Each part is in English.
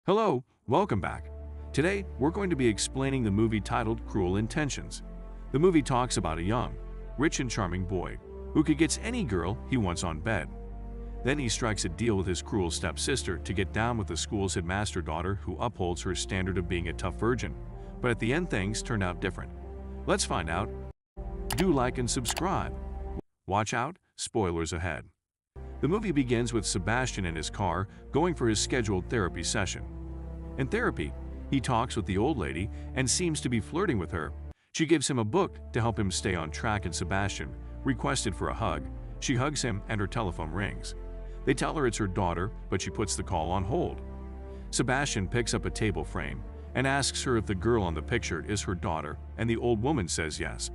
Hello, welcome back. Today, we're going to be explaining the movie titled Cruel Intentions. The movie talks about a young, rich and charming boy who gets any girl he wants on bed. Then he strikes a deal with his cruel stepsister to get down with the school's headmaster daughter who upholds her standard of being a tough virgin. But at the end things turn out different. Let's find out. Do like and subscribe. Watch out, spoilers ahead. The movie begins with Sebastian in his car going for his scheduled therapy session. In therapy, he talks with the old lady and seems to be flirting with her. She gives him a book to help him stay on track, and Sebastian requested for a hug. She hugs him and her telephone rings. They tell her it's her daughter, but she puts the call on hold. Sebastian picks up a table frame and asks her if the girl on the picture is her daughter, and the old woman says yes.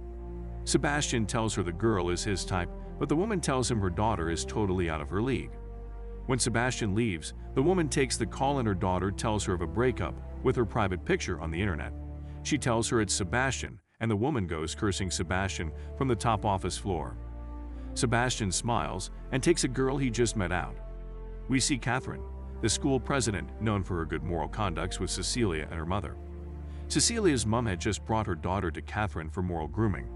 Sebastian tells her the girl is his type, but the woman tells him her daughter is totally out of her league. When Sebastian leaves, the woman takes the call and her daughter tells her of a breakup with her private picture on the internet. She tells her it's Sebastian, and the woman goes cursing Sebastian from the top office floor. Sebastian smiles and takes a girl he just met out. We see Catherine, the school president known for her good moral conducts, with Cecilia and her mother. Cecilia's mom had just brought her daughter to Catherine for moral grooming.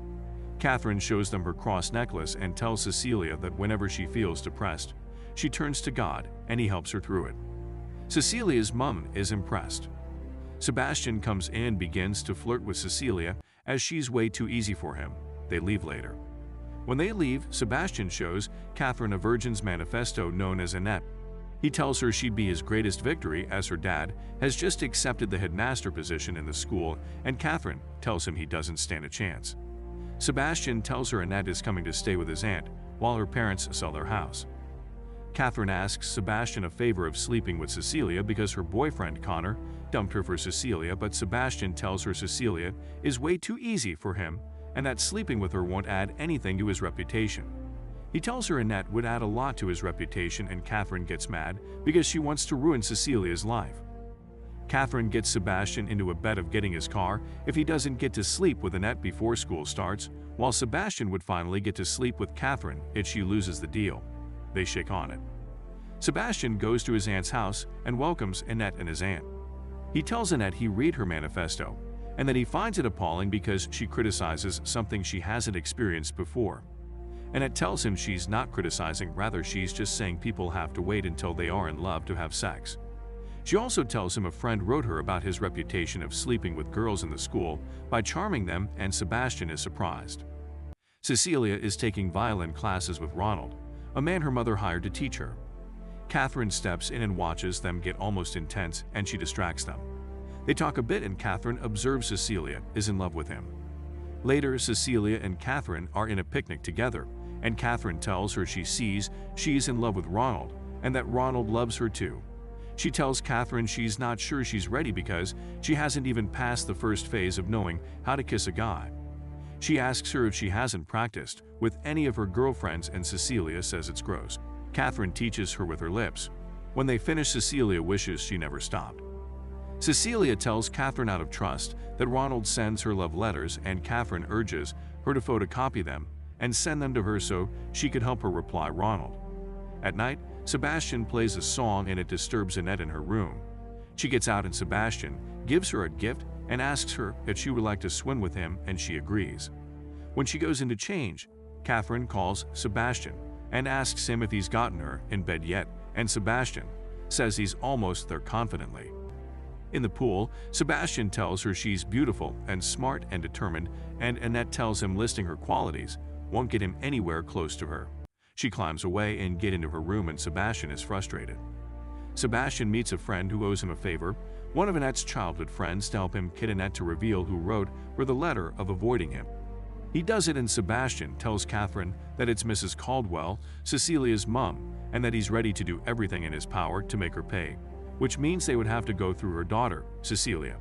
Catherine shows them her cross necklace and tells Cecilia that whenever she feels depressed, she turns to God and he helps her through it. Cecilia's mom is impressed. Sebastian comes in and begins to flirt with Cecilia as she's way too easy for him. They leave later. When they leave, Sebastian shows Catherine a virgin's manifesto known as Annette. He tells her she'd be his greatest victory as her dad has just accepted the headmaster position in the school, and Catherine tells him he doesn't stand a chance. Sebastian tells her Annette is coming to stay with his aunt while her parents sell their house. Catherine asks Sebastian a favor of sleeping with Cecilia because her boyfriend Connor dumped her for Cecilia, but Sebastian tells her Cecilia is way too easy for him and that sleeping with her won't add anything to his reputation. He tells her Annette would add a lot to his reputation, and Catherine gets mad because she wants to ruin Cecilia's life. Catherine gets Sebastian into a bet of getting his car if he doesn't get to sleep with Annette before school starts, while Sebastian would finally get to sleep with Catherine if she loses the deal. They shake on it. Sebastian goes to his aunt's house and welcomes Annette and his aunt. He tells Annette he read her manifesto and that he finds it appalling because she criticizes something she hasn't experienced before. Annette tells him she's not criticizing, rather she's just saying people have to wait until they are in love to have sex. She also tells him a friend wrote her about his reputation of sleeping with girls in the school by charming them, and Sebastian is surprised. Cecilia is taking violin classes with Ronald, a man her mother hired to teach her. Catherine steps in and watches them get almost intense, and she distracts them. They talk a bit and Catherine observes Cecilia is in love with him. Later, Cecilia and Catherine are in a picnic together, and Catherine tells her she sees she's in love with Ronald and that Ronald loves her too. She tells Catherine she's not sure she's ready because she hasn't even passed the first phase of knowing how to kiss a guy. She asks her if she hasn't practiced with any of her girlfriends, and Cecilia says it's gross. Catherine teaches her with her lips. When they finish, Cecilia wishes she never stopped. Cecilia tells Catherine out of trust that Ronald sends her love letters, and Catherine urges her to photocopy them and send them to her so she could help her reply Ronald. At night, Sebastian plays a song and it disturbs Annette in her room. She gets out and Sebastian gives her a gift and asks her if she would like to swim with him, and she agrees. When she goes in to change, Catherine calls Sebastian and asks him if he's gotten her in bed yet, and Sebastian says he's almost there confidently. In the pool, Sebastian tells her she's beautiful and smart and determined, and Annette tells him listing her qualities won't get him anywhere close to her. She climbs away and gets into her room, and Sebastian is frustrated. Sebastian meets a friend who owes him a favor, one of Annette's childhood friends, to help him kid Annette to reveal who wrote her the letter of avoiding him. He does it, and Sebastian tells Catherine that it's Mrs. Caldwell, Cecilia's mom, and that he's ready to do everything in his power to make her pay, which means they would have to go through her daughter, Cecilia.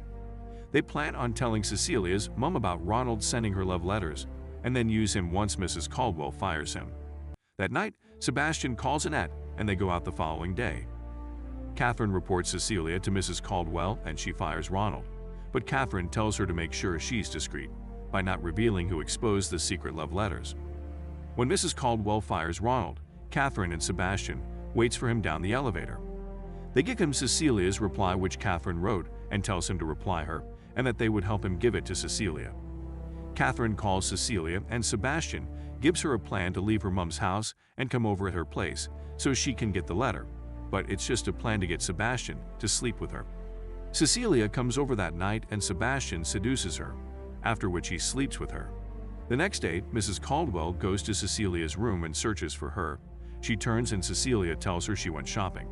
They plan on telling Cecilia's mom about Ronald sending her love letters, and then use him once Mrs. Caldwell fires him. That night, Sebastian calls Annette, and they go out the following day. Catherine reports Cecilia to Mrs. Caldwell, and she fires Ronald, but Catherine tells her to make sure she's discreet by not revealing who exposed the secret love letters. When Mrs. Caldwell fires Ronald, Catherine and Sebastian waits for him down the elevator. They give him Cecilia's reply, which Catherine wrote, and tells him to reply her, and that they would help him give it to Cecilia. Catherine calls Cecilia, and Sebastian gives her a plan to leave her mom's house and come over at her place so she can get the letter, but it's just a plan to get Sebastian to sleep with her. Cecilia comes over that night and Sebastian seduces her, after which he sleeps with her. The next day, Mrs. Caldwell goes to Cecilia's room and searches for her. She turns and Cecilia tells her she went shopping.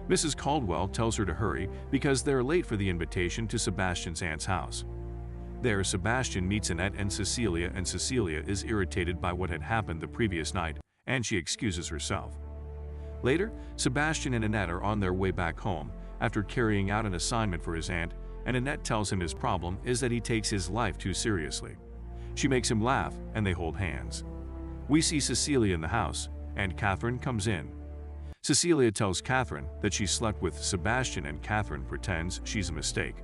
Mrs. Caldwell tells her to hurry because they're late for the invitation to Sebastian's aunt's house. There, Sebastian meets Annette and Cecilia is irritated by what had happened the previous night, and she excuses herself. Later, Sebastian and Annette are on their way back home after carrying out an assignment for his aunt, and Annette tells him his problem is that he takes his life too seriously. She makes him laugh, and they hold hands. We see Cecilia in the house, and Catherine comes in. Cecilia tells Catherine that she slept with Sebastian, and Catherine pretends she's a mistake.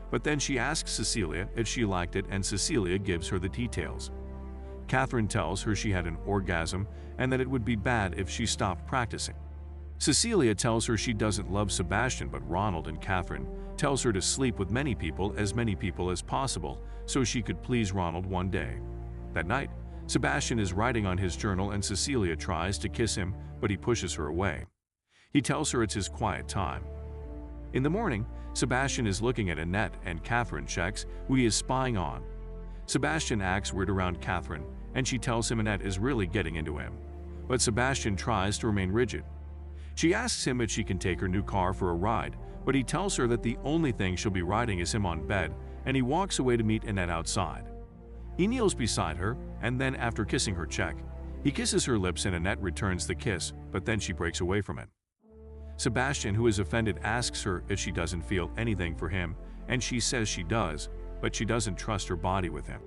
But then she asks Cecilia if she liked it, and Cecilia gives her the details. Catherine tells her she had an orgasm and that it would be bad if she stopped practicing. Cecilia tells her she doesn't love Sebastian but Ronald, and Catherine tells her to sleep with many people as possible so she could please Ronald one day. That night, Sebastian is writing on his journal and Cecilia tries to kiss him, but he pushes her away. He tells her it's his quiet time. In the morning, Sebastian is looking at Annette and Catherine checks who he is spying on. Sebastian acts weird around Catherine, and she tells him Annette is really getting into him. But Sebastian tries to remain rigid. She asks him if she can take her new car for a ride, but he tells her that the only thing she'll be riding is him on bed, and he walks away to meet Annette outside. He kneels beside her, and then after kissing her cheek, he kisses her lips and Annette returns the kiss, but then she breaks away from it. Sebastian, who is offended, asks her if she doesn't feel anything for him, and she says she does, but she doesn't trust her body with him.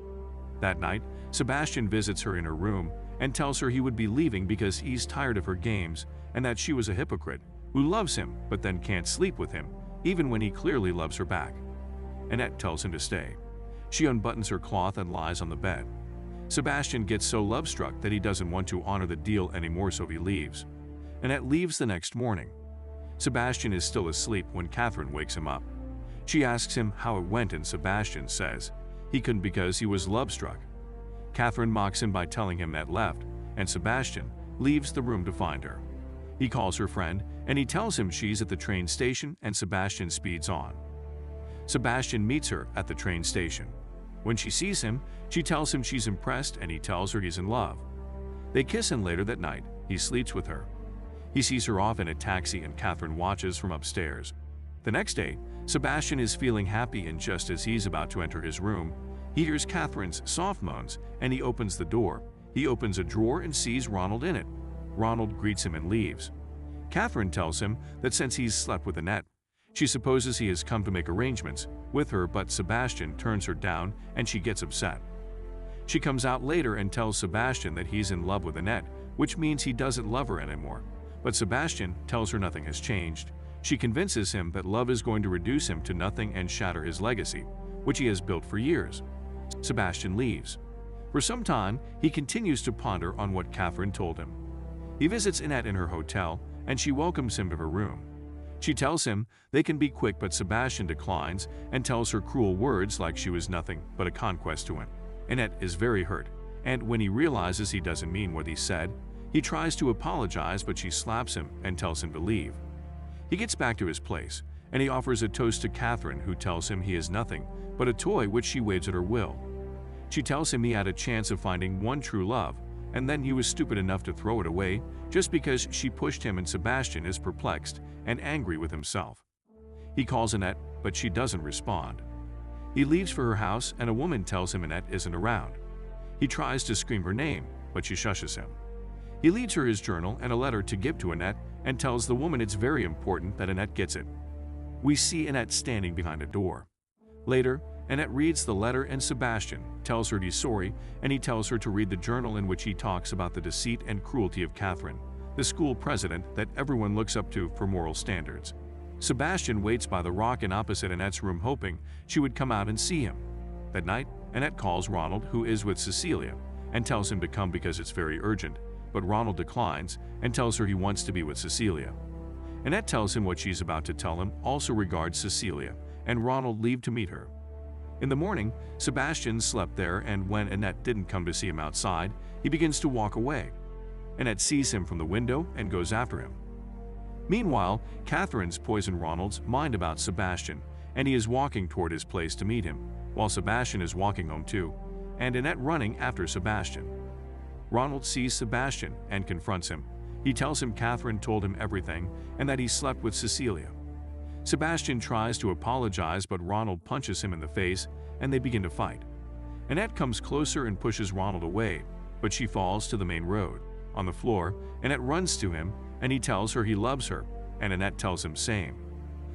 That night, Sebastian visits her in her room and tells her he would be leaving because he's tired of her games and that she was a hypocrite who loves him but then can't sleep with him, even when he clearly loves her back. Annette tells him to stay. She unbuttons her cloth and lies on the bed. Sebastian gets so love-struck that he doesn't want to honor the deal anymore, so he leaves. Annette leaves the next morning. Sebastian is still asleep when Catherine wakes him up. She asks him how it went, and Sebastian says he couldn't because he was love-struck. Catherine mocks him by telling him Annette left, and Sebastian leaves the room to find her. He calls her friend, and he tells him she's at the train station, and Sebastian speeds on. Sebastian meets her at the train station. When she sees him, she tells him she's impressed, and he tells her he's in love. They kiss, and later that night, he sleeps with her. He sees her off in a taxi, and Catherine watches from upstairs. The next day, Sebastian is feeling happy, and just as he's about to enter his room, he hears Catherine's soft moans, and he opens the door. He opens a drawer and sees Ronald in it. Ronald greets him and leaves. Catherine tells him that since he's slept with Annette, she supposes he has come to make arrangements with her, but Sebastian turns her down and she gets upset. She comes out later and tells Sebastian that he's in love with Annette, which means he doesn't love her anymore. But Sebastian tells her nothing has changed. She convinces him that love is going to reduce him to nothing and shatter his legacy, which he has built for years. Sebastian leaves. For some time, he continues to ponder on what Catherine told him. He visits Annette in her hotel, and she welcomes him to her room. She tells him they can be quick, but Sebastian declines and tells her cruel words like she was nothing but a conquest to him. Annette is very hurt, and when he realizes he doesn't mean what he said, he tries to apologize, but she slaps him and tells him to leave. He gets back to his place, and he offers a toast to Catherine, who tells him he is nothing but a toy which she waves at her will. She tells him he had a chance of finding one true love, and then he was stupid enough to throw it away just because she pushed him, and Sebastian is perplexed and angry with himself. He calls Annette, but she doesn't respond. He leaves for her house, and a woman tells him Annette isn't around. He tries to scream her name, but she shushes him. He leaves her his journal and a letter to give to Annette and tells the woman it's very important that Annette gets it. We see Annette standing behind a door. Later, Annette reads the letter and Sebastian tells her he's sorry, and he tells her to read the journal in which he talks about the deceit and cruelty of Catherine, the school president that everyone looks up to for moral standards. Sebastian waits by the rock in opposite Annette's room, hoping she would come out and see him. That night, Annette calls Ronald, who is with Cecilia, and tells him to come because it's very urgent, but Ronald declines and tells her he wants to be with Cecilia. Annette tells him what she's about to tell him also regards Cecilia, and Ronald leaves to meet her. In the morning, Sebastian slept there, and when Annette didn't come to see him outside, he begins to walk away. Annette sees him from the window and goes after him. Meanwhile, Catherine's poisoned Ronald's mind about Sebastian, and he is walking toward his place to meet him, while Sebastian is walking home too, and Annette running after Sebastian. Ronald sees Sebastian and confronts him. He tells him Catherine told him everything and that he slept with Cecilia. Sebastian tries to apologize, but Ronald punches him in the face and they begin to fight. Annette comes closer and pushes Ronald away, but she falls to the main road. On the floor, Annette runs to him and he tells her he loves her, and Annette tells him same.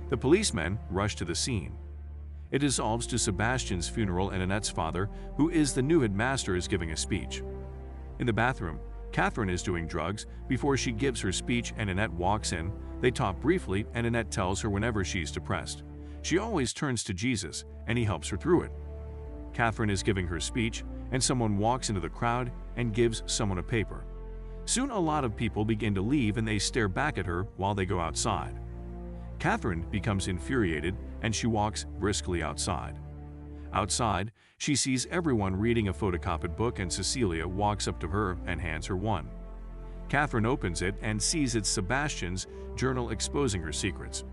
The policemen rush to the scene. It dissolves to Sebastian's funeral, and Annette's father, who is the new headmaster, is giving a speech. In the bathroom, Catherine is doing drugs before she gives her speech, and Annette walks in. They talk briefly, and Annette tells her whenever she's depressed, she always turns to Jesus, and he helps her through it. Catherine is giving her speech, and someone walks into the crowd and gives someone a paper. Soon a lot of people begin to leave, and they stare back at her while they go outside. Catherine becomes infuriated, and she walks briskly outside. Outside, she sees everyone reading a photocopied book, and Cecilia walks up to her and hands her one. Catherine opens it and sees it's Sebastian's journal exposing her secrets.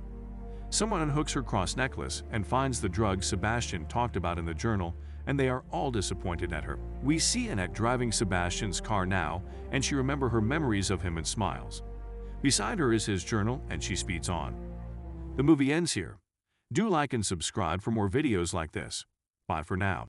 Someone unhooks her cross necklace and finds the drugs Sebastian talked about in the journal, and they are all disappointed at her. We see Annette driving Sebastian's car now, and she remembers her memories of him and smiles. Beside her is his journal, and she speeds on. The movie ends here. Do like and subscribe for more videos like this. Bye for now.